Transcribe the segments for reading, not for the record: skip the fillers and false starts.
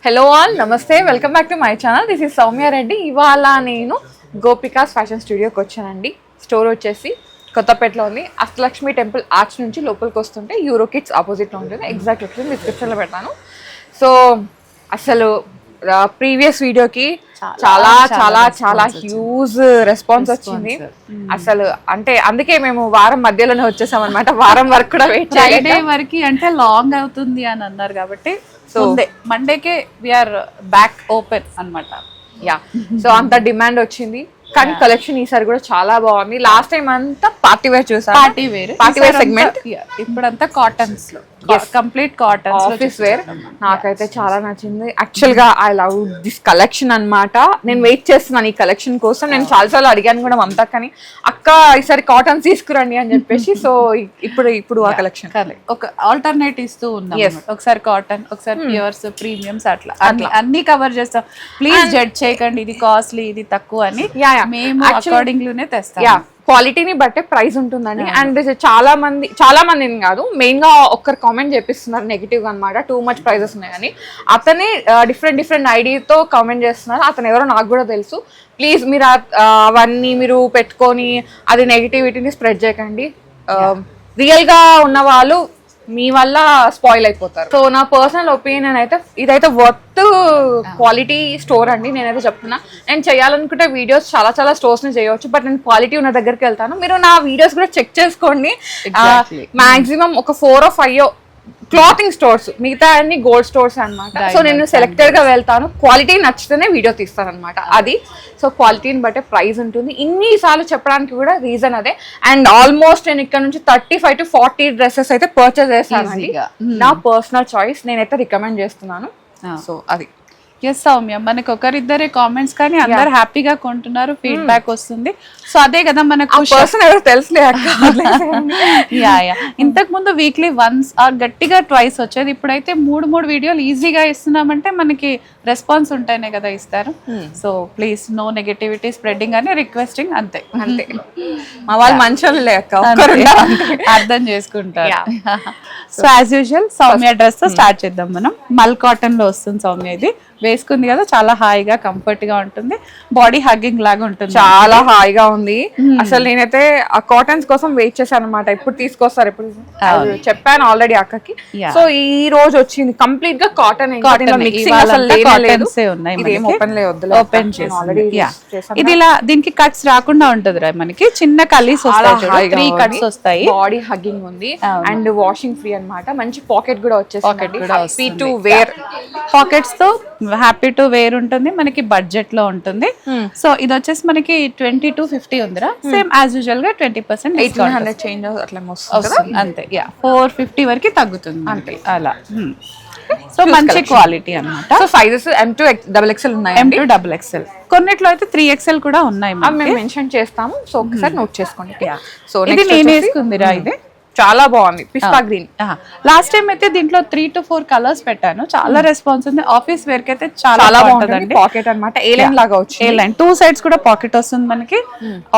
Hello all, నమస్తే, welcome back to my channel. This is Soumya Reddy. ఇవాళ నేను గోపికాస్ ఫ్యాషన్ స్టూడియోకి వచ్చానండి. స్టోర్ వచ్చేసి కొత్తపేటలో ఉంది. అష్టలక్ష్మి టెంపుల్ ఆర్చ్ నుంచి లోపలికి వస్తుంటే యూరో కిడ్స్ ఆపోజిట్లో ఉంటుంది. ఎగ్జాక్ట్ లొకేషన్ డిస్క్రిప్షన్లో పెడతాను. సో అసలు ప్రీవియస్ వీడియోకి చాలా చాలా చాలా హ్యూజ్ రెస్పాన్స్ వచ్చింది అసలు. అంటే అందుకే మేము వారం మధ్యలోనే వచ్చేసాం అనమాట. వారం వరకు కూడా వెయిట్ ఫ్రైడే వరకు అంటే లాంగ్ అవుతుంది అని అన్నారు కాబట్టి సో మండేకే వీఆర్ బ్యాక్ ఓపెన్ అన్నమాట. యా, సో అంత డిమాండ్ వచ్చింది. కానీ కలెక్షన్ ఈసారి కూడా చాలా బాగుంది. లాస్ట్ టైం అంతా పార్టీ వేర్ చూసాను, పార్టీ వేర్ సెగ్మెంట్. ఇప్పుడంతా కాటన్స్ లో కంప్లీట్ కాటన్స్ ఆఫీస్ వేర్. నాకైతే చాలా నచ్చింది యాక్చువల్ గా. ఐ లవ్ దిస్ కలెక్షన్ అన్నమాట. నేను వెయిట్ చేస్తున్నాను ఈ కలెక్షన్ కోసం. నేను చాలాసార్లు అడిగాను కూడా మమతక్కని, అక్క ఈసారి కాటన్స్ తీసుకురండి అని చెప్పేసి. సో ఇప్పుడు ఆ కలెక్షన్ ఒక ఆల్టర్నేట్ ఇస్తూ ఉన్నాం. ఒకసారి కాటన్, ఒకసారి ప్యూర్స్, ప్రీమియమ్స్, అట్లా అన్ని కవర్ చేస్తాం. ప్లీజ్ జడ్జ్ చేయకండి ఇది కాస్ట్లీ ఇది తక్కువ అని. మేము అకార్డింగ్లీనే తెస్తాం. క్వాలిటీని బట్టే ప్రైస్ ఉంటుందండి. అండ్ చాలా మంది కాదు, మెయిన్ గా ఒక్కరు కామెంట్ చేపిస్తున్నారు నెగిటివ్ గా అనమాట, టూ మచ్ ప్రైజెస్ ఉన్నాయని. అతనే డిఫరెంట్ ఐడియాతో కామెంట్ చేస్తున్నారు. అతను ఎవరో నాకు కూడా తెలుసు. ప్లీజ్ మీరు అవన్నీ మీరు పెట్టుకొని అది నెగిటివిటీని స్ప్రెడ్ చేయకండి. రియల్ గా ఉన్న వాళ్ళు మీ వల్ల స్పాయిల్ అయిపోతారు. సో నా పర్సనల్ ఒపీనియన్ అయితే ఇదైతే వర్త్ క్వాలిటీ స్టోర్ అండి. నేనైతే చెప్తున్నా, నేను చేయాలనుకుంటే వీడియోస్ చాలా స్టోర్స్ ని చేయవచ్చు, బట్ నేను క్వాలిటీ ఉన్న దగ్గరికి వెళ్తాను. మీరు నా వీడియోస్ కూడా చెక్ చేసుకోండి. మాక్సిమం ఒక 4 or 5 క్లాతింగ్ స్టోర్స్, మిగతా అన్ని గోల్డ్ స్టోర్స్ అనమాట. సో నేను సెలెక్టెడ్ గా వెళ్తాను, క్వాలిటీ నచ్చితేనే వీడియో తీస్తాను అనమాట. అది సో క్వాలిటీని బట్టే ప్రైస్ ఉంటుంది. ఇన్నిసార్లు చెప్పడానికి కూడా రీజన్ అదే. అండ్ ఆల్మోస్ట్ నేను ఇక్కడ నుంచి 35 to 40 డ్రెస్సెస్ అయితే పర్చేస్ చేస్తానండి. నా పర్సనల్ చాయిస్, నేనైతే రికమెండ్ చేస్తున్నాను. సో అది ఎస్ సౌమ్య, మనకు ఒకరిద్దరే కామెంట్స్ కానీ అందరు హ్యాపీగా కొంటున్నారు, ఫీడ్బ్యాక్ వస్తుంది. సో అదే కదా మనకు తెలుసులే. ఇంతకు ముందు వీక్లీ వన్స్ ఆర్ గట్టిగా ట్వైస్ వచ్చేది. ఇప్పుడైతే 3 వీడియోలు ఈజీగా ఇస్తున్నామంటే మనకి రెస్పాన్స్ ఉంటేనే కదా ఇస్తారు. So please no negativity spreading అని రిక్వెస్టింగ్. అంతే మా వాళ్ళు మంచోళ్ళే అక్క, అర్థం చేసుకుంటారు. So as usual Soumya dress తో స్టార్ట్ చేద్దాం మనం. మల్ కాటన్ లో వస్తుంది సౌమ్య. ఇది వేసుకుంది కదా, చాలా హాయిగా కంఫర్ట్ గా ఉంటుంది. బాడీ హగ్గింగ్ లాగా ఉంటుంది, చాలా హాయిగా ఉంది. అసలు నేనైతే ఆ కాటన్స్ కోసం వెయిట్ చేశాను అనమాట. ఎప్పుడు తీసుకొస్తారు ఎప్పుడు చెప్పాను ఆల్రెడీ అక్కకి. సో ఈ రోజు వచ్చింది కంప్లీట్ గా కాటన్. ఓపెన్ ఇది ఇలా దీనికి కట్స్ రాకుండా ఉంటది రా, మనకి చిన్న కలీస్ వస్తాయి, 3 cuts వస్తాయి. బాడీ హగ్గింగ్ ఉంది అండ్ వాషింగ్ ఫ్రీ అన్నమాట. మంచి పాకెట్ కూడా వచ్చేసి పాకెట్స్ తో హ్యాపీ టు వేర్ ఉంటుంది. మనకి బడ్జెట్ లో ఉంటుంది. సో ఇది వచ్చేసి మనకి 20 to 50 ఉందిరా. సేమ్ యాజ్ యూజువల్ గా 20% 1800 చేంజ్ అట్లా వస్తుంది అంతే. 450 వరకు తగ్గుతుంది అంటే అలా. సో మంచి క్వాలిటీ అన్నమాట. సో సైజెస్ M2 XXL ఉన్నాయి, M2 XXL. కొన్నిట్లో అయితే 3XL కూడా ఉన్నాయి, మేము మెన్షన్ చేస్తాము. సో ఒకసారి నోట్ చేసుకోండి. సో ఇది నేను వేసుకుందిరా, ఇది చాలా బాగుంది, పిస్తా గ్రీన్. లాస్ట్ టైం అయితే దీంట్లో 3 to 4 కలర్స్ పెట్టాను, చాలా రెస్పాన్స్ ఉంది. ఆఫీస్ వేర్ కి అయితే చాలా బాగుంటుంది. పాకెట్ అన్నమాట, ఏ లైన్ లాగా వచ్చి ఏ లైన్ 2 sides కూడా పాకెట్ వస్తుంది మనకి.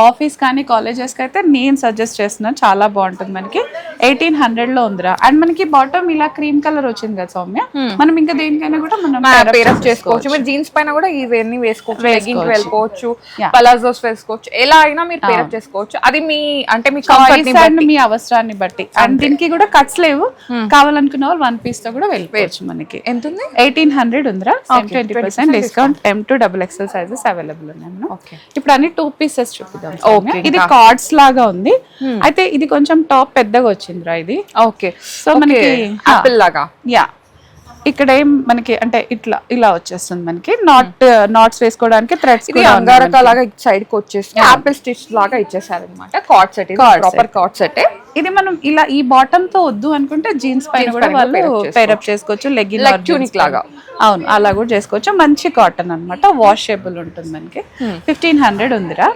ఆఫీస్ కానీ కాలేజెస్ కి అయితే నేను సజెస్ట్ చేస్తున్నాను, చాలా బాగుంటుంది. మనకి 1800 లో ఉందిరా. అండ్ మనకి బాటమ్ ఇలా క్రీమ్ కలర్ వచ్చింది కదా సౌమ్య, మనం ఇంకా దేనికైనా కూడా మనం పేరప్ చేసుకోవచ్చు. మీరు జీన్స్ పైన కూడా ఇవన్నీ వేసుకోవచ్చు, లెగ్గింగ్ వెళ్ళిపోవచ్చు, పలాజోస్ వేసుకోవచ్చు, ఎలా అయినా మీరు పేరప్ చేసుకోవచ్చు. అది మీ అంటే మీ కంఫర్ట్ అండ్ మీ అవసరాన్ని బట్టి. అండ్ దీనికి కూడా కట్స్ లేవు, కావాలనుకున్న వాళ్ళు 1 piece తో కూడా వెళ్ళిపోవచ్చు. మనకి ఎంత ఉంది? 1800 ఉందిరా. 20% discount. M2 XXL sizes available ఉన్నాయి. ఇప్పుడు అన్ని 2 pieces చూపిద్దాం. ఇది కార్డ్స్ లాగా ఉంది. అయితే ఇది కొంచెం టాప్ పెద్దగా వచ్చిందిరా ఇది. ఓకే, సో మనకి ఆపిల్ లాగా. యా, ఇక్కడ ఏం మనకి అంటే ఇలా వచ్చేస్తుంది. మనకి నాట్స్ వేసుకోవడానికి థ్రెడ్స్ అంగారక లాగా సైడ్ కి వచ్చేసి ఆపిల్ స్టిచ్ లాగా ఇచ్చేసారు అనమాట. Card set, proper card set. ఇది మనం ఇలా ఈ బాటమ్ తో వద్దు అనుకుంటే జీన్స్ పైన కూడా వాళ్ళు పేరప్ చేసుకోవచ్చు, లెగ్గింగ్ ట్యూనిక్ లాగా. అవును, అలా కూడా చేసుకోవచ్చు. మంచి కాటన్ అన్నమాట, వాషబుల్ ఉంటుంది. మనకి 1500 ఉందిరా.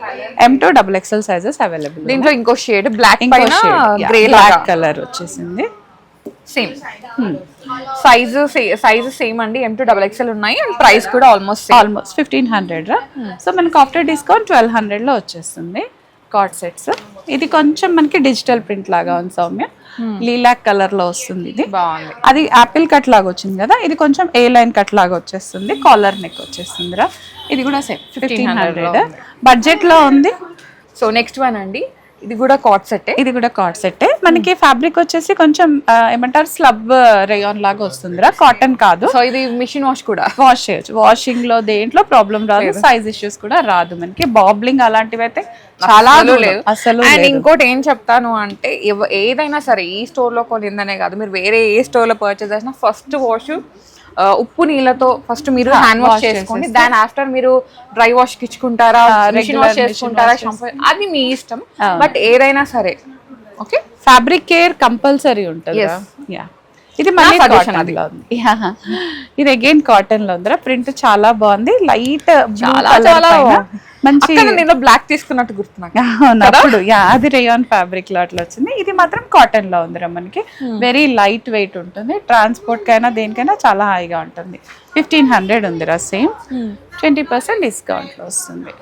M2 XXL sizes available. దీంట్లో ఇంకో షేడ్ బ్లాక్, బ్లాక్ కలర్ వచ్చేసింది. సేమ్ సైజ్ సేమ్ అండి. M2 XXL ఉన్నాయి. అండ్ ప్రైస్ కూడా ఆల్మోస్ట్ 1500 రా. సో మనకి ఆఫ్టర్ డిస్కౌంట్ 1200 లో వచ్చేస్తుంది. Card sets. ఇది కొంచెం మనకి డిజిటల్ ప్రింట్ లాగా ఉంది సౌమ్య, లీలాక్ కలర్ లో వస్తుంది ఇది. బాగుంది. అది యాపిల్ కట్ లాగా వచ్చింది కదా, ఇది కొంచెం ఏ లైన్ కట్ లాగా వచ్చేస్తుంది, కాలర్ నెక్ వచ్చేస్తుంది రా. ఇది కూడా సేమ్ 1500 బడ్జెట్ లో ఉంది. సో నెక్స్ట్ వన్ అండి, ఇది కూడా కార్డ్ సెట్. ఇది కూడా కార్డ్ సెట్. మనకి ఫ్యాబ్రిక్ వచ్చేసి కొంచెం ఏమంటారు స్లబ్ రేయాన్ లాగా వస్తుందిరా, కాటన్ కాదు. సో ఇది మిషన్ వాష్ కూడా వాష్ చేయొచ్చు, వాషింగ్ లో దేంట్లో ప్రాబ్లం రాదు, సైజ్ ఇష్యూస్ కూడా రాదు మనకి. బాబ్లింగ్ అలాంటివి అయితే చాలా లేదు అసలు. అండ్ ఇంకోటి ఏం చెప్తాను అంటే ఏదైనా సరే ఈ స్టోర్ లో కొనిందనే కాదు, మీరు వేరే ఏ స్టోర్ లో పర్చేస్ చేసినా ఫస్ట్ వాష్ ఉప్పు నీళ్ళతో ఫస్ట్ మీరు హ్యాండ్ వాష్ చేసుకోండి. దాని ఆఫ్టర్ మీరు డ్రై వాష్ కి ఇచ్చుకుంటారా, మిషన్ వాష్ చేసుకుంటారా, షాంపూ, అది మీ ఇష్టం. బట్ ఏదైనా సరే ఓకే, ఫ్యాబ్రిక్ కేర్ కంపల్సరీ ఉంటుంది. ఇది మళ్ళీ కాటన్ లో ఉంది. ఇది అగైన్ కాటన్ లో ఉందిరా, ప్రింట్ చాలా బాగుంది, లైట్ చాలా మంచి. నేను బ్లాక్ తీసుకున్నట్టు గుర్తు నాకు. అప్పుడు అది రేయాన్ ఫ్యాబ్రిక్ లో అట్లా వచ్చింది. ఇది మాత్రం కాటన్ లో ఉందిరా మనకి, వెరీ లైట్ వెయిట్ ఉంటుంది, ట్రాన్స్పోర్ట్ కైనా దేనికైనా చాలా హాయిగా ఉంటుంది. 1500 ఉందిరా, సేమ్ 20% డిస్కౌంట్ లో వస్తుంది.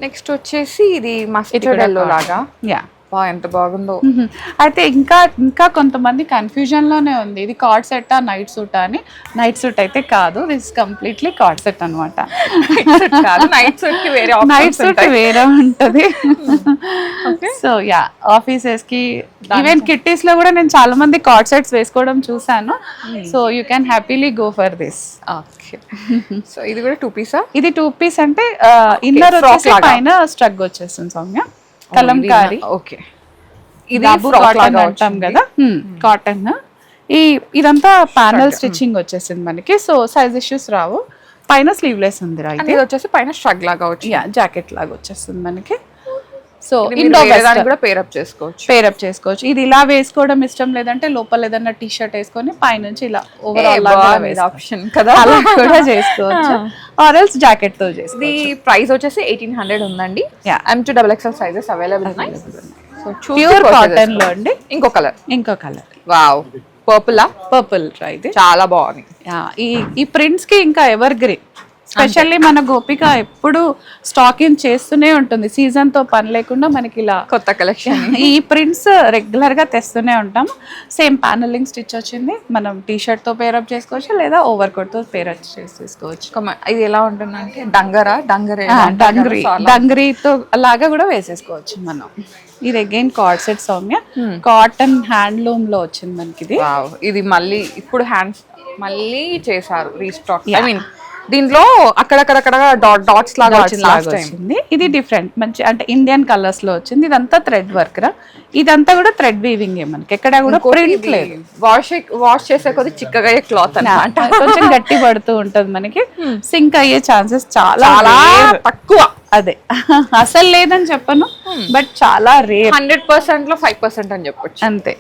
నెక్స్ట్ వచ్చేసి ఇది మస్టర్డ్ ఎల్లో లాగా. ఎంత బాగుందో. అయితే ఇంకా కొంతమంది కన్ఫ్యూజన్ లోనే ఉంది, ఇది కార్డ్ సెట్ నైట్ సూట్ అని. నైట్ సూట్ అయితే కాదు, దిస్ కంప్లీట్లీ కార్డ్ సెట్ అనమాట. నైట్ సూట్ కి వేరే, నైట్ సూట్ వేరే ఉంటది. సో ఆఫీసెస్ కి ఈవెన్ కిట్టీస్ లో కూడా నేను చాలా మంది కార్డ్ సెట్స్ వేసుకోవడం చూసాను. So you can happily go for this. So ఇది కూడా 2 పీసా? ఇది 2 పీస్ అంటే ఇన్నర్ వచ్చేసి పైన స్ట్రగ్ వచ్చేస్తుంది సౌమ్య, కలంకారీ. ఓకే, ఇది కాటన్ అంటాం కదా, కాటన్. ఇదంతా ప్యానల్ స్టిచ్చింగ్ వచ్చేసింది మనకి, సో సైజ్ ఇష్యూస్ రావు. పైన స్లీవ్లెస్ ఉంది రా, ఇది వచ్చేసి పైన స్ట్రగ్ లాగా వచ్చి జాకెట్ లాగా వచ్చేస్తుంది మనకి. సో కూడా పేరప్ చేసుకోవచ్చు. ఇది ఇలా వేసుకోవడం ఇష్టం లేదంటే లోపల ఏదన్నా టీ షర్ట్ వేసుకొని పైనుంచి ఇలా ఓవరాల్ ఆప్షన్ కదా, అలా కూడా చేసుకోవచ్చు. ఆర్ ఎల్స్ జాకెట్ తో చేసుకోవచ్చు. ఇది ప్రైస్ వచ్చేసి 1800 ఉందండి. M2XXL సైజెస్ అవైలబుల్ ఉన్నాయి. సో ప్యూర్ కాటన్ లో అండి. ఇంకో కలర్ వావ్, పర్పుల్ ఇది చాలా బాగుంది. ఈ ప్రింట్స్ కి ఇంకా ఎవర్ గ్రీన్. స్పెషల్లీ మన గోపిక ఎప్పుడు స్టాకింగ్ చేస్తూనే ఉంటుంది, సీజన్ తో పని లేకుండా మనకి ఇలా కొత్త కలెక్షన్. ఈ ప్రింట్స్ రెగ్యులర్ గా తెస్తూనే ఉంటాం. సేమ్ ప్యానలింగ్ స్టిచ్ వచ్చింది, మనం టీ షర్ట్ తో పేరప్ చేసుకోవచ్చు లేదా ఓవర్ కోట్ తో పేరప్ చేసుకోవచ్చు. ఇది ఎలా ఉంటుంది అంటే డంగరీతో లాగా కూడా వేసేసుకోవచ్చు మనం. ఇది again card set Soumya, cotton handloom లో వచ్చింది మనకి. ఇది మళ్ళీ ఇప్పుడు మళ్ళీ చేశారు రీస్టాక్. ఐ మీన్ దీంట్లో అక్కడక్కడ డాట్స్ లాగా వచ్చింది. ఇది డిఫరెంట్ మంచి అంటే ఇండియన్ కలర్స్ లో వచ్చింది. ఇదంతా థ్రెడ్ వర్క్ రా, ఇదంతా కూడా థ్రెడ్ వీవింగ్ మనకి, ఎక్కడ కూడా ప్రింట్ లేదు. వాష్ చేసే కొద్ది చిక్కగా క్లాత్ అన్నమాట, కొంచెం గట్టి పడుతూ ఉంటది మనకి. సింక్ అయ్యే ఛాన్సెస్ చాలా తక్కువ. అదే అసలు లేదని చెప్పను, బట్ చాలా రేర్. 100% లో 5% అని చెప్పొచ్చు అంతే.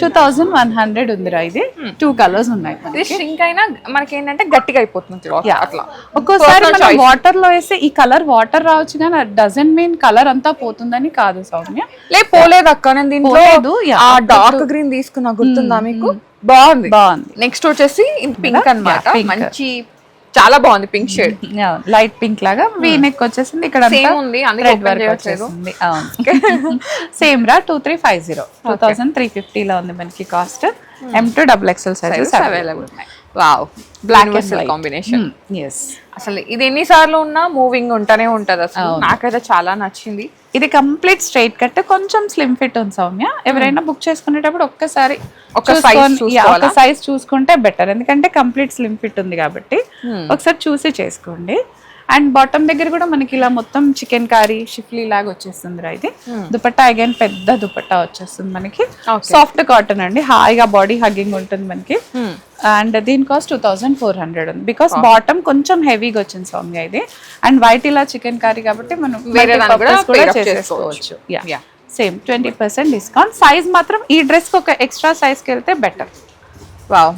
2100 ఉందిరా, ఇది 2 కలర్స్ ఉన్నాయి. ష్రింక్ అయినా మనకి ఏంటంటే గట్టిగా అయిపోతుంది అట్లా. ఒక్కోసారి వాటర్ లో వేస్తే ఈ కలర్ వాటర్ రావచ్చు, కానీ డజన్ మీన్ కలర్ అంతా పోతుందని కాదు సౌమ్య. పోలేదు అక్క, నేను దీంట్లో డార్క్ గ్రీన్ తీసుకున్నా, గుర్తుందా మీకు? బాగుంది. నెక్స్ట్ వచ్చేసి పింక్ అన్నమాట, మంచి చాలా బాగుంది పింక్ షేడ్, లైట్ పింక్ లాగా. వీ నెక్ వచ్చేసింది, ఇక్కడ సేమ్ రా. 2350 2350 లో ఉంది మనకి కాస్ట్. M2XXL సైజెస్ అవైలబుల్ ఉన్నాయి. Wow, black combination. అసలు ఇది ఎన్నిసార్లు ఉన్నా మూవింగ్ ఉంటూనే ఉంటది. అసలు నాకైతే చాలా నచ్చింది. ఇది కంప్లీట్ స్ట్రైట్ కట్, కొంచెం స్లిమ్ ఫిట్ ఉంది సౌమ్య. ఎవరైనా బుక్ చేసుకునేటప్పుడు ఒక్కసారి ఒక సైజ్ చూసుకుంటే బెటర్, ఎందుకంటే కంప్లీట్ స్లిమ్ ఫిట్ ఉంది కాబట్టి ఒకసారి చూసి చేసుకోండి. అండ్ బాటమ్ దగ్గర కూడా మనకి ఇలా మొత్తం చికెన్ కారీ షిఫ్లీ లాగా వచ్చేస్తుంది రా. ఇది దుపట్టా అగైన్ పెద్ద దుపట్టా వచ్చేస్తుంది మనకి, సాఫ్ట్ కాటన్ అండి, హాయిగా బాడీ హగ్గింగ్ ఉంటుంది మనకి. అండ్ దీని కాస్ట్ 2400 ఉంది, బికాస్ బాటమ్ కొంచెం హెవీగా వచ్చింది సౌమ్య ఇది. అండ్ వైట్ ఇలా చికెన్ కారీ కాబట్టి మనం కూడా చేసేసుకోవచ్చు. Same 20% discount. సైజ్ మాత్రం ఈ డ్రెస్ కి ఒక ఎక్స్ట్రా సైజ్ కి వెళ్తే బెటర్.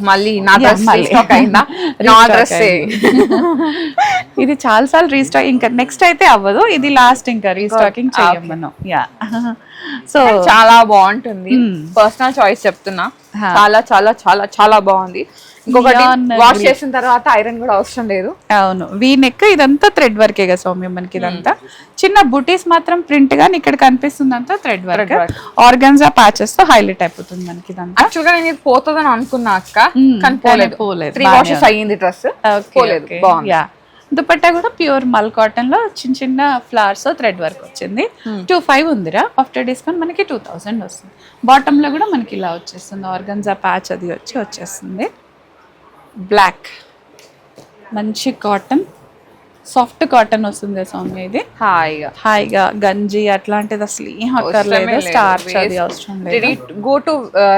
మళ్ళీ నా డ్రెస్ రీస్టాక్ అయిందా? నా డ్రెస్ ఇది చాలా సార్లు రీస్టాక్, ఇంకా నెక్స్ట్ అయితే అవ్వదు, ఇది లాస్ట్, ఇంకా రీస్టాకింగ్ చేయం మనం. సో చాలా బాగుంటుంది, పర్సనల్ చాయిస్ చెప్తున్నా, చాలా చాలా చాలా చాలా బాగుంది. ఇంకొకటి Neon వాష్ green. చేసిన తర్వాత ఐరన్ కూడా అవసరం లేదు. అవును, వీ నెక్ ఇదంతా థ్రెడ్ వర్కే కదా సౌమ్య మనకి ఇదంతా. చిన్న బుటీస్ మాత్రం ప్రింట్ గా ఇక్కడ కనిపిస్తుంది అంతా థ్రెడ్ వర్క్. ఆర్గన్జా ప్యాచెస్ తో హైలైట్ అయిపోతుంది మనకి ఇదంతా. యాక్చువల్ గా నేను ఇది పోతుందని అనుకున్నా అక్క, కానీ పోలేదు. 3 వాషెస్ అయ్యింది డ్రెస్, పోలేదు. బాగుంది. యా, దుపట్టా కూడా ప్యూర్ మల్ కాటన్ లో చిన్న చిన్న ఫ్లవర్స్ థ్రెడ్ వర్క్ వచ్చింది. 2500 ఉందిరా, ఆఫ్టర్ డిస్కౌంట్ మనకి 2000 వస్తుంది. బాటమ్ లో కూడా మనకి ఇలా వచ్చేస్తుంది, ఆర్గన్జా ప్యాచ్ అది వచ్చేస్తుంది. బ్లాక్ మంచి కాటన్, సాఫ్ట్ కాటన్ వస్తుంది సౌమ్య. ఇది హాయిగా గంజి అట్లాంటిది అసలు ఏం అక్కర్లేదు, స్టార్చ్ అది అవసరం లేదు.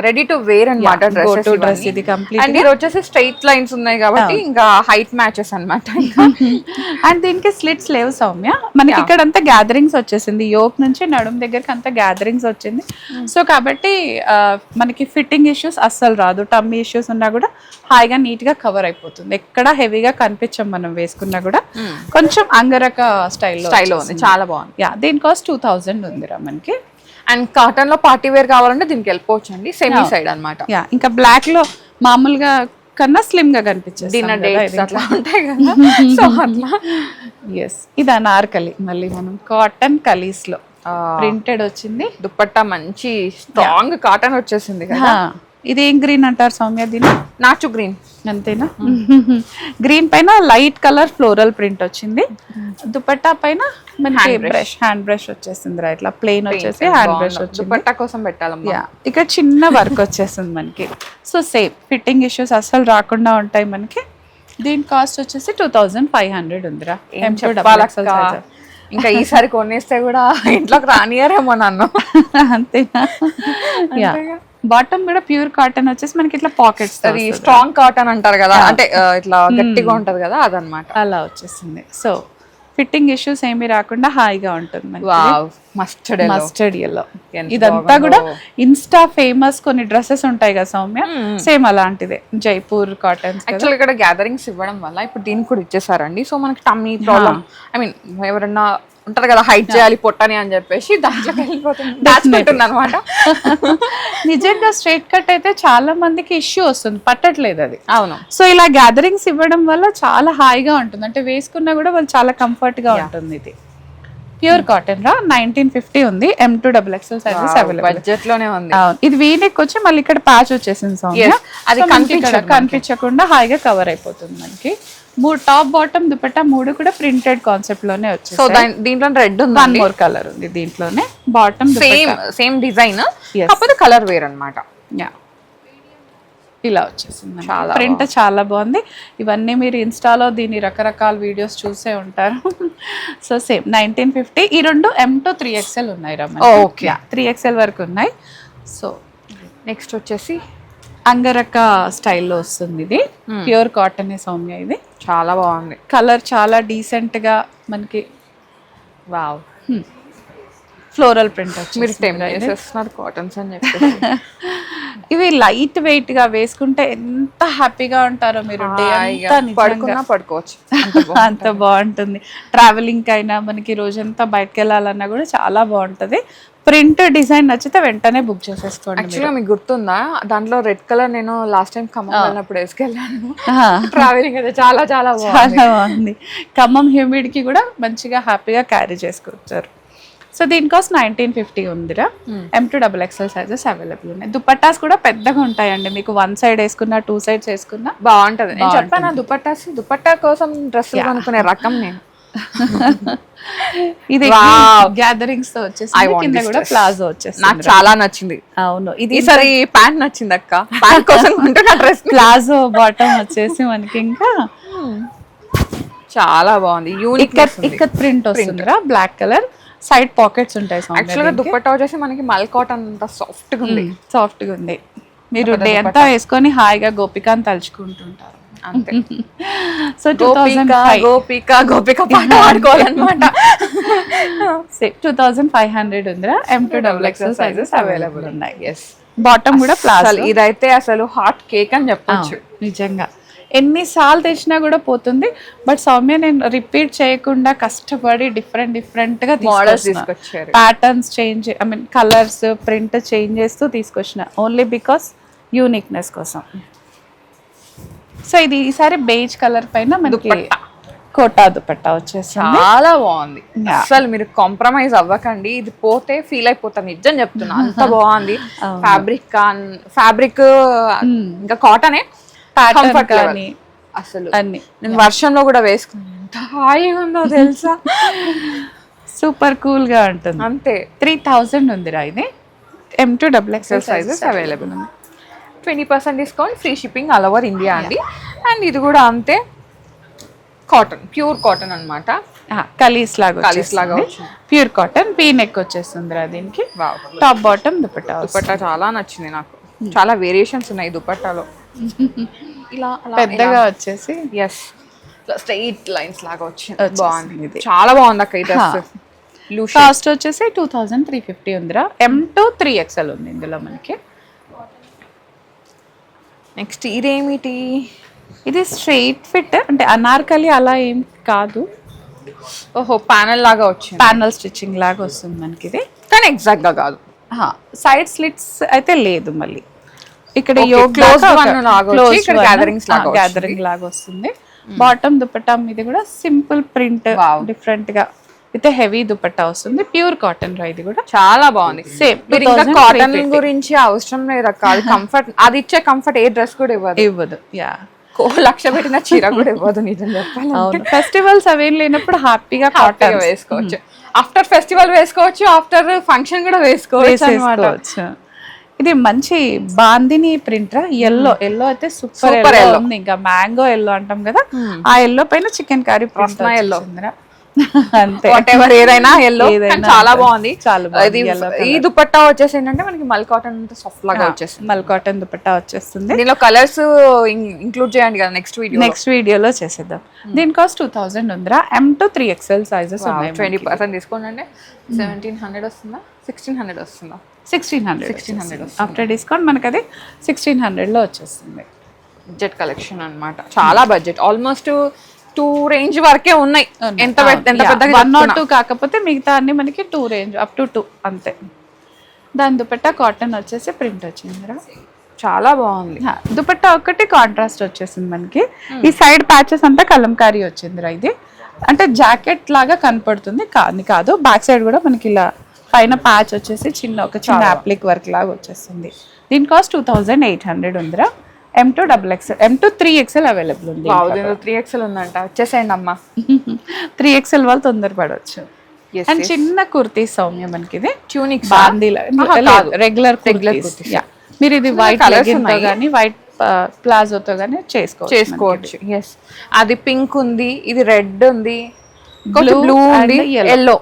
రెడీ టు వేర్ అన్నమాట డ్రెస్ ఇది కంప్లీట్. అండ్ ఇది వచ్చేసి స్ట్రైట్ లైన్స్ ఉన్నాయి కాబట్టి ఇంకా హైట్ మ్యాచెస్ అన్నమాట. అండ్ దీనికి స్లిట్స్ లేవు సౌమ్య మనకి. ఇక్కడ అంతా గ్యాదరింగ్స్ వచ్చేసింది, యోక్ నుంచి నడుం దగ్గరికి అంతా గ్యాదరింగ్స్ వచ్చింది. సో కాబట్టి మనకి ఫిట్టింగ్ ఇష్యూస్ అస్సలు రాదు. టమ్మీ ఇష్యూస్ ఉన్నా కూడా హాయిగా నీట్ గా కవర్ అయిపోతుంది. ఎక్కడ హెవీగా కనిపించం మనం వేసుకున్నా కూడా. కొంచెం అంగరక స్టైల్లో ఉంది, చాలా బాగుంది. యా, దీని కాస్ట్ 2000 ఉందిరా మనకి. అండ్ కాటన్ లో పార్టీ వేర్ కావాలంటే దీనికి వెళ్ళిపోవచ్చు అండి, సెమీ సైడ్ అన్నమాట. యా, ఇంకా బ్లాక్ లో మామూలుగా కన్నా స్లిమ్ గా కనిపించేది డిన్నర్ డేట్స్ అట్లా ఉంటాయి కదా, సో అట్లా. ఎస్, ఇది అనార్కలి మళ్ళీ మనం కాటన్ కలీస్ లో ప్రింటెడ్ వచ్చింది. దుపట్టా మంచి స్ట్రాంగ్ కాటన్ వచ్చేసింది కదా. ఇది ఏం గ్రీన్ అంటారు సౌమ్య దీన్ని? నాచు గ్రీన్ అంతేనా? గ్రీన్ పైన లైట్ కలర్ ఫ్లోరల్ ప్రింట్ వచ్చింది. దుపట్టా పైన మనకి హ్యాండ్ బ్రష్ వచ్చేసింది రా, ఇట్లా ప్లెయిన్ వచ్చేసి హ్యాండ్ బ్రష్ వచ్చింది. దుపట్టా కోసం పెట్టాలమ్మా. ఇక్కడ చిన్న వర్క్ వచ్చేసింది మనకి. సో సేమ్ ఫిట్టింగ్ ఇష్యూస్ అస్సలు రాకుండా ఉంటాయి మనకి. దీని కాస్ట్ వచ్చేసి 2500 ఉందిరా. ఇంకా ఈసారి కొనేస్తే కూడా ఇంట్లోకి రానియరేమో నన్ను. అంతేనా? యా, బాటమ్ కూడా ప్యూర్ కాటన్ వచ్చేసి మనకి ఇట్లా పాకెట్స్, అది స్ట్రాంగ్ కాటన్ అంటారు కదా, అంటే ఇట్లా గట్టిగా ఉంటది కదా, అదనమాట. అలా వచ్చేసింది. సో ఫిట్టింగ్ ఇష్యూస్ ఏమీ రాకుండా హాయిగా ఉంటుంది. Mustard yellow. ఇదంతా కూడా ఇన్స్టా ఫేమస్ కొన్ని డ్రెస్సెస్ ఉంటాయి కదా సౌమ్య, సేమ్ అలాంటిదే జైపూర్ కాటన్స్. యాక్చువల్ ఇక్కడ గ్యాదరింగ్స్ ఇవ్వడం వల్ల ఇప్పుడు దీనికి కూడా ఇచ్చేసారండి. సో మనకి టమ్మీ ప్రాబ్లం, ఐ మీన్ ఎవరన్నా ఉంటారు కదా హైట్ చేయాలి పొట్టని అని చెప్పేసి దాంట్లోకి వెళ్ళిపోతుంది అనమాట. నిజంగా స్ట్రైట్ కట్ అయితే చాలా మందికి ఇష్యూ వస్తుంది, పట్టట్లేదు అది. అవును. సో ఇలా గ్యాదరింగ్స్ ఇవ్వడం వల్ల చాలా హాయిగా ఉంటుంది, అంటే వేసుకున్నా కూడా వాళ్ళు చాలా కంఫర్ట్ గా ఉంటుంది. ఇది ప్యూర్ కాటన్ రా, 1950 ఉంది. M2XXL సైజెస్ అవైలబుల్, బడ్జెట్ లోనే ఉంది. ఇది వీనెక్ వచ్చి మళ్ళీ ఇక్కడ ప్యాచ్ వచ్చేసింది, అది కనిపించకుండా హాయిగా కవర్ అయిపోతుంది మనకి. 3 టాప్ బాటమ్ దుపట్టా 3 కూడా ప్రింటెడ్ కాన్సెప్ట్ లోనే వచ్చింది. సో దీంట్లో రెడ్ ఉంది, 1 మోర్ కలర్ ఉంది దీంట్లోనే. బాటమ్ సేమ్ డిజైన్, కాకపోతే కలర్ వేర్ అన్నమాట. యా, ఇలా వచ్చేసింది. ప్రింట్ చాలా బాగుంది. ఇవన్నీ మీరు ఇన్స్టాలో దీని రకరకాల వీడియోస్ చూసే ఉంటారు. So same 1950. ఈ రెండు M2 3XL ఉన్నాయి రమ్మ. ఓకే, 3XL వరకు ఉన్నాయి. సో నెక్స్ట్ వచ్చేసి అంగరక స్టైల్లో వస్తుంది. ఇది ప్యూర్ కాటన్ సౌమ్య. ఇది చాలా బాగుంది, కలర్ చాలా డీసెంట్ గా మనకి. వావ్, ఫ్లోరల్ ప్రింట్ వచ్చి కాటన్స్ అని చెప్పి. ఇవి లైట్ వెయిట్ గా వేసుకుంటే ఎంత హ్యాపీగా ఉంటారో మీరు, పడుకోవచ్చు, అంత బాగుంటుంది. ట్రావెలింగ్ అయినా మనకి రోజంతా బయటకు వెళ్ళాలన్నా కూడా చాలా బాగుంటది. ప్రింట్ డిజైన్ నచ్చితే వెంటనే బుక్ చేసేసుకోండి. యాక్చువల్గా మీకు గుర్తుందా, దాంట్లో రెడ్ కలర్ నేను లాస్ట్ టైం ఖమ్మం వెళ్ళినప్పుడు వేసుకెళ్ళాను. ట్రావెలింగ్ అయితే చాలా చాలా బాగుంది. ఖమ్మం హ్యూమిడ్ కి కూడా మంచిగా హ్యాపీగా క్యారీ చేసుకొచ్చారు. సో దీని కాస్ట్ 1950 ఉందిరా. M2XXL సైజెస్ అవైలబుల్ ఉన్నాయి. దుపట్టాస్ కూడా పెద్దగా ఉంటాయండి, మీకు 1 సైడ్ వేసుకున్నా 2 సైడ్స్ వేసుకున్నా బాగుంటది. నేను చెప్పాను దుపట్టా కోసం డ్రెస్ కొనుక్కునే రకం నేను. ఇది గ్యాదరింగ్స్ తో వచ్చేసి కింద కూడా ప్లాజో వచ్చేసి నాకు చాలా నచ్చింది. అవును, ఇది ఈసారి ప్యాంట్ నచ్చింది అక్క, ప్యాంట్ కోసం డ్రెస్. ప్లాజో బాటమ్ వచ్చేసి మనకి ఇంకా చాలా బాగుంది. యూనిక్ ఇక్కత్ ప్రింట్ వస్తుందిరా, బ్లాక్ కలర్. సైడ్ పాకెట్స్ ఉంటాయి. యాక్చువల్గా దుపట్టా వచ్చేసి మనకి మల్ కాటన్ అంతా సాఫ్ట్ గా ఉంది. మీరు డే అంతా వేసుకొని హాయిగా గోపికాని తలుచుకుంటుంటారు అంతే. సో గోపిక పాట పాడుకోవాలన్నమాట. 2500 ఉందిరా. M2XXL సైజెస్ అవైలబుల్ ఉన్నాయి. బాటమ్ కూడా ప్లాజో. ఇదైతే అసలు హాట్ కేక్ అని చెప్పొచ్చు. నిజంగా ఎన్నిసార్లు తెచ్చినా కూడా పోతుంది. బట్ సౌమ్య నేను రిపీట్ చేయకుండా కష్టపడి డిఫరెంట్ గా తీసుకొచ్చారు. Patterns change, I mean colours print change చేస్తూ తీసుకొచ్చిన, ఓన్లీ బికాస్ యూనిక్నెస్ కోసం. సో ఇది ఈసారి బేజ్ కలర్ పైన మనకి కోటా దుపట్టా వచ్చేసింది. చాలా బాగుంది, అసలు మీరు కాంప్రమైజ్ అవ్వకండి. ఇది పోతే ఫీల్ అయిపోతాను, నిజం చెప్తున్నా, అంత బాగుంది. ఫ్యాబ్రిక్ ఇంకా కాటనే, కంఫర్ట్ కానీ అసలు అన్ని. నేను వర్షంలో కూడా వేసుకున్నాను, ఎంత హాయిగా ఉందో తెలుసా. సూపర్ కూల్ గా ఉంటుంది. అంతే. 3000 ఉందిరా ఇది. M2 XXL సైజెస్ అవైలబుల్ ఉంది. 20% discount, free shipping all over India అండి. అండ్ ఇది కూడా అంతే, కాటన్, ప్యూర్ కాటన్ అనమాట. కలీస్ లాగా వచ్చింది. ప్యూర్ కాటన్, పీ నెక్ వచ్చేస్తుందిరా దీనికి. Top bottom dupatta. దుపట్టా చాలా నచ్చింది నాకు, చాలా వేరియేషన్స్ ఉన్నాయి దుపట్టాలో. ఇలా పెద్దగా వచ్చేసి ఎస్ స్ట్రైట్ లైన్స్ లాగా వచ్చింది, బాగుంది, చాలా బాగుంది అక్క. ఇది కాస్ట్ వచ్చేసి 2350 ఉందిరా. M2 3XL ఉంది ఇందులో మనకి. నెక్స్ట్ ఇదేమిటి? ఇది స్ట్రైట్ ఫిట్, అంటే అనార్కలి అలా ఏం కాదు. ఓహో, ప్యానల్ లాగా వచ్చింది, ప్యానల్ స్టిచ్చింగ్ లాగా వస్తుంది మనకి ఇది. కానీ ఎగ్జాక్ట్ గా కాదు. సైడ్ స్లిట్స్ అయితే లేదు. మళ్ళీ ఇక్కడ గ్యాదరింగ్ లాగా వస్తుంది. బాటమ్ దుపట్టా మీద కూడా సింపుల్ ప్రింట్, డిఫరెంట్ గా విత్ హెవీ దుపట్టా వస్తుంది. ప్యూర్ కాటన్ రా ఇది కూడా, చాలా బాగుంది. సేమ్ మీరు ఇంకా కాటన్ గురించి అవసరం లేదు అక్క, అది కంఫర్ట్, అది ఇచ్చే కంఫర్ట్ ఏ డ్రెస్ కూడా ఇవ్వదు. యా, లక్ష పెట్టిన చీర కూడా ఇవ్వదు, నిజం చెప్పాలి. ఫెస్టివల్స్ అవేం లేనప్పుడు హ్యాపీగా కాటన్ వేసుకోవచ్చు. ఆఫ్టర్ ఫెస్టివల్ వేసుకోవచ్చు, ఆఫ్టర్ ఫంక్షన్ కూడా వేసుకోవచ్చు. ఇది మంచి బాందిని ప్రింట్ రా. ఎల్లో అయితే సూపర్ ఎల్లో ఉంది. ఇంకా మ్యాంగో ఎల్లో అంటాం కదా, ఆ ఎల్లో పైన చికెన్ కర్రీ ప్రింట్ ఎల్లో అంతే. ఏదైనా ఎల్లో చాలా బాగుంది. ఈ దుపట్టా వచ్చేసి ఏంటంటే మనకి మల్ కాటన్ సాఫ్ట్ లాగా వచ్చేస్తుంది. మల్ కాటన్ దుపట్టా వచ్చేస్తుంది. దీనిలో కలర్స్ ఇంక్లూడ్ చేయండి కదా నెక్స్ట్ వీడియోలో చేసేద్దాం. దీని కాస్ట్ 2000 ఉందిరా. M2 3XL సైజెస్ ఉన్నాయి. 20% డిస్కౌంట్ అంటే 1700 వస్తుందా, 1600 వస్తుందా? 1600 ఆఫ్టర్ డిస్కౌంట్ మనకి అది 1600 లో వచ్చేస్తుంది. బడ్జెట్ కలెక్షన్ అన్నమాట, చాలా బడ్జెట్, ఆల్మోస్ట్ 2 రేంజ్ వరకే ఉన్నాయి. ఎంత పెద్దగా 1 or 2 కాకపోతే మిగతా అన్ని మనకి 2 రేంజ్, అప్ టు 2 అంతే. దాని దుపట్టా కాటన్ వచ్చేసి ప్రింట్ వచ్చిందిరా, చాలా బాగుంది. దుపట్టా ఒకటి కాంట్రాస్ట్ వచ్చేసింది మనకి. ఈ సైడ్ ప్యాచెస్ అంతా కలంకారీ వచ్చిందిరా. ఇది అంటే జాకెట్ లాగా కనపడుతుంది, కాదు. బ్యాక్ సైడ్ కూడా మనకి ఇలా పైన ప్యాచ్ వచ్చేసి ఒక చిన్న అప్లిక్ వర్క్ లాగా వచ్చేస్తుంది. దీని కాస్ట్ 2800 ఉందిరా. M2 3XL అవైలబుల్ ఉంది. 3XL ఉందంట, వచ్చేసేయండి అమ్మా. 3XL వాళ్ళు తొందరపడవచ్చు. అండ్ చిన్న కుర్తీ సౌమ్య మనకి ఇది ట్యూనిక్ రెగ్యులర్ కుర్తీస్. మీరు ఇది వైట్ లెగ్గిన్ తో గానీ వైట్ ప్లాజోతో గానీ చేసుకోవచ్చు. ఎస్, అది పింక్ ఉంది, ఇది రెడ్ ఉంది, బ్లూ ఉంది, ఎల్లో,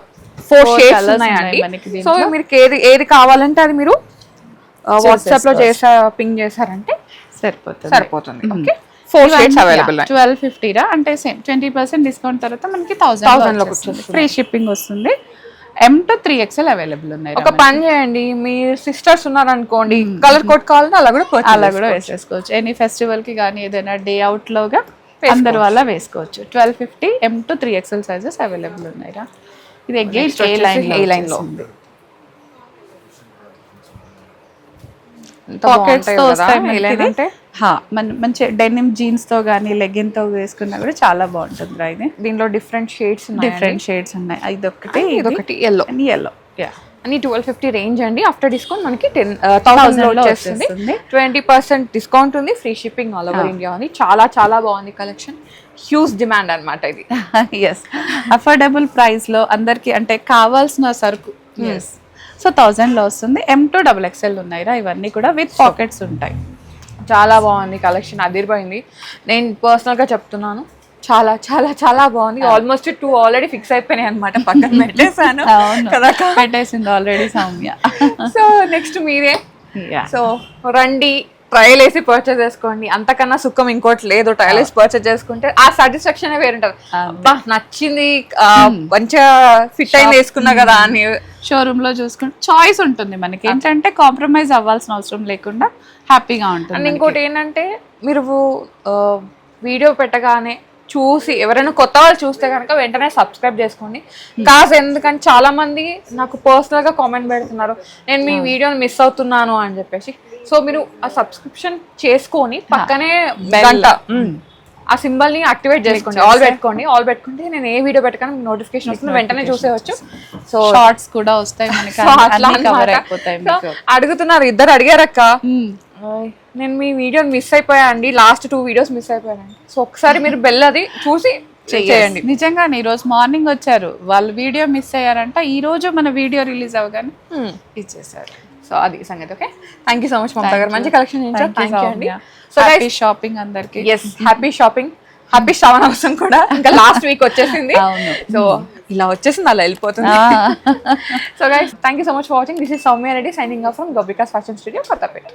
4 షేడ్స్ ఉన్నాయండి. సో మీరు ఏది కావాలంటే అది మీరు వాట్సాప్ లో పింక్ చేశారంటే సరిపోతుంది. Okay, 4 shades available. 1250 రా, అంటే సేమ్ 20% డిస్కౌంట్ తర్వాత మనకి 1000 లో వస్తుంది. ఫ్రీ షిప్పింగ్ వస్తుంది. M2 3XL అవైలబుల్ ఉన్నాయి. ఒక పని చేయండి, మీ సిస్టర్స్ ఉన్నారనుకోండి, కలర్ కోడ్ కావాలంటే అలా కూడా వేసేసుకోవచ్చు. ఎనీ ఫెస్టివల్ కి కానీ ఏదైనా డే అవుట్ లోగా అందరి వల్ల వేసుకోవచ్చు. 1250 M2 3XL సైజెస్ అవైలబుల్ ఉన్నాయి రా. ఇది అగైన్ ఏ లైన్ లో ఉంది. పాకెట్స్ తో వస్తాయి. మంచి డెనిమ్ జీన్స్ తో గానీ లెగ్గిన్ తో వేసుకున్నా కూడా చాలా బాగుంటుంది రా. ఇది దీనిలో డిఫరెంట్ షేడ్స్ ఉన్నాయి. ఇదొకటి ఎల్లో. అన్ని 1250 రేంజ్ అండి. ఆఫ్టర్ డిస్కౌంట్ మనకి 1000 లో వచ్చేస్తుంది. 20% డిస్కౌంట్ ఉంది, free shipping all over India ఉంది. చాలా చాలా బాగుంది కలెక్షన్, హ్యూజ్ డిమాండ్ అన్నమాట ఇది. ఎస్, అఫోర్డబుల్ ప్రైస్ లో అందరికి అంటే కావాల్సిన సరుకు. సో 1000 లో వస్తుంది. M2 XXL ఉన్నాయిరా, ఇవన్నీ కూడా విత్ పాకెట్స్ ఉంటాయి. చాలా బాగుంది కలెక్షన్, అదిరిపోయింది. నేను పర్సనల్ గా చెప్తున్నాను, చాలా చాలా చాలా బాగుంది. ఆల్మోస్ట్ 2 ఆల్రెడీ ఫిక్స్ అయిపోయినాయి అనమాట, పక్కన పెట్టేసాను కదా, పెట్టేసింది ఆల్రెడీ సౌమ్య. సో నెక్స్ట్ మీరే, సో రండి, ట్రయల్ వేసి పర్చేస్ చేసుకోండి. అంతకన్నా సుఖం ఇంకోటి లేదు. ట్రయల్ వేసి పర్చేస్ చేసుకుంటే ఆ సాటిస్ఫాక్షన్ వేరుంటది. అబ్బా నచ్చింది, మంచిగా ఫిట్ అయింది, వేసుకున్నా కదా అని. షోరూమ్ లో చూసుకుంటే చాయిస్ ఉంటుంది మనకి, ఏంటంటే కాంప్రమైజ్ అవ్వాల్సిన అవసరం లేకుండా హ్యాపీగా ఉంటుంది. అండ్ ఇంకోటి ఏంటంటే మీరు వీడియో పెట్టగానే చూసి ఎవరైనా కొత్త వాళ్ళు చూస్తే కనుక వెంటనే సబ్స్క్రైబ్ చేసుకోండి. ఎందుకంటే చాలా మంది నాకు పర్సనల్ గా కామెంట్ పెడుతున్నారు, నేను మీ వీడియోని మిస్ అవుతున్నాను అని చెప్పేసి. సో మీరు ఆ సబ్స్క్రిప్షన్ చేసుకొని పక్కనే గంట ఆ సింబల్ ని యాక్టివేట్ చేసుకోండి, ఆల్ పెట్టుకుంటే నేను ఏ వీడియో పెట్టగానే నోటిఫికేషన్ వస్తుంది, వెంటనే చూసేవచ్చు. సో షార్ట్స్ కూడా వస్తాయి మనకి, అన్ని కవర్ అయిపోతాయి మీకు. అడుగుతున్నారు, ఇద్దరు అడిగారక్క, నేను మీ వీడియో మిస్ అయిపోయా అండి, లాస్ట్ 2 వీడియోస్ మిస్ అయిపోయానండి. సో ఒకసారి మీరు బెల్ అది చూసి చేయండి. నిజంగానే ఈ రోజు మార్నింగ్ వచ్చారు, వాళ్ళు వీడియో మిస్ అయ్యారంట, ఈ రోజు మన వీడియో రిలీజ్ అవగానే ఇచ్చేసారు. సో అది సంగతి. Okay, thank you so much Mamata గారు, మంచి కలెక్షన్ చేయించారు. థ్యాంక్ యూ అండి. సో హ్యాపీ షాపింగ్ అందరికి. ఎస్, హ్యాపీ షాపింగ్, హ్యాపీ శ్రావణ మాసం కూడా ఇంకా లాస్ట్ వీక్ వచ్చేసింది. సో ఇలా వచ్చేసింది, అలా వెళ్ళిపోతుంది. So guys, thank you so much for watching. This is Soumya Reddy signing off from Gopika's fashion studio, Kothapeta.